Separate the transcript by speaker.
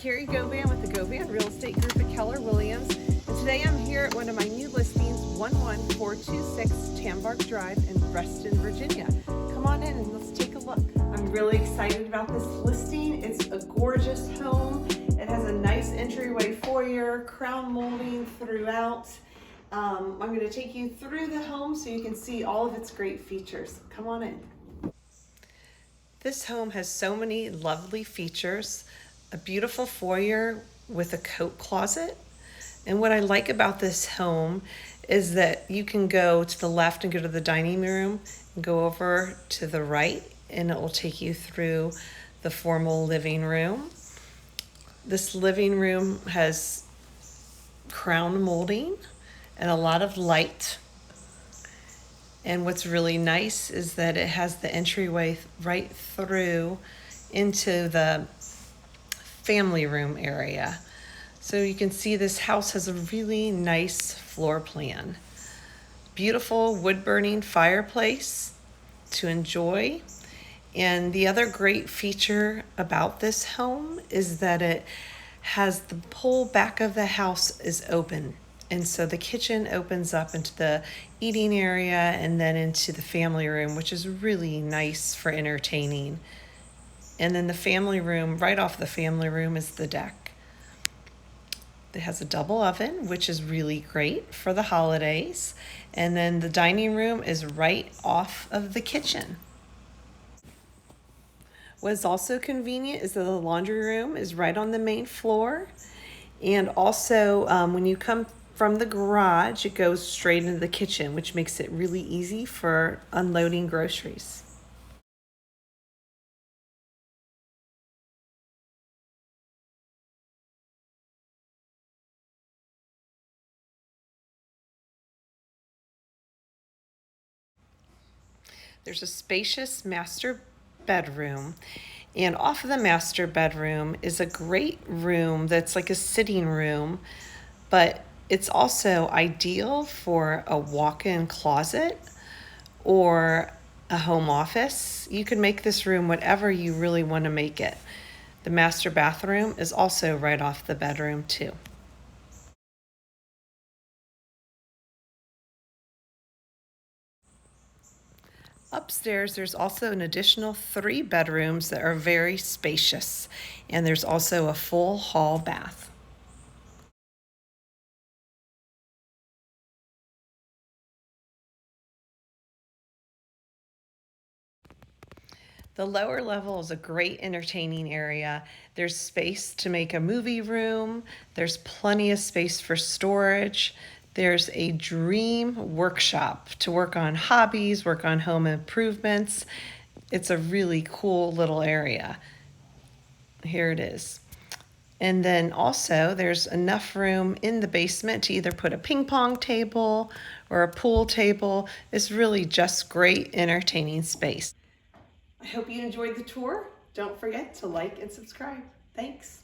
Speaker 1: Carrie Govan with the Govan Real Estate Group at Keller Williams. And today I'm here at one of my new listings, 11426 Tanbark Drive in Reston, Virginia. Come on in and let's take a look. I'm really excited about this listing. It's a gorgeous home. It has a nice entryway foyer, crown molding throughout. I'm going to take you through the home so you can see all of its great features. Come on in. This home has so many lovely features. A beautiful foyer with a coat closet. And what I like about this home is that you can go to the left and go to the dining room and go over to the right, and it will take you through the formal living room. This living room has crown molding and a lot of light. And what's really nice is that it has the entryway right through into the family room area. So you can see this house has a really nice floor plan. Beautiful wood burning fireplace to enjoy. And the other great feature about this home is that it has the whole back of the house is open. And so the kitchen opens up into the eating area and then into the family room, which is really nice for entertaining. And then the family room, right off the family room, is the deck. It has a double oven, which is really great for the holidays. And then the dining room is right off of the kitchen. What is also convenient is that the laundry room is right on the main floor. And also, when you come from the garage, it goes straight into the kitchen, which makes it really easy for unloading groceries. There's a spacious master bedroom, and off of the master bedroom is a great room that's like a sitting room, but it's also ideal for a walk-in closet or a home office. You can make this room whatever you really want to make it. The master bathroom is also right off the bedroom too. Upstairs, there's also an additional 3 bedrooms that are very spacious, and there's also a full hall bath. The lower level is a great entertaining area. There's space to make a movie room. There's plenty of space for storage. There's a dream workshop to work on hobbies, work on home improvements. It's a really cool little area. Here it is. And then also there's enough room in the basement to either put a ping pong table or a pool table. It's really just great entertaining space. I hope you enjoyed the tour. Don't forget to like and subscribe. Thanks.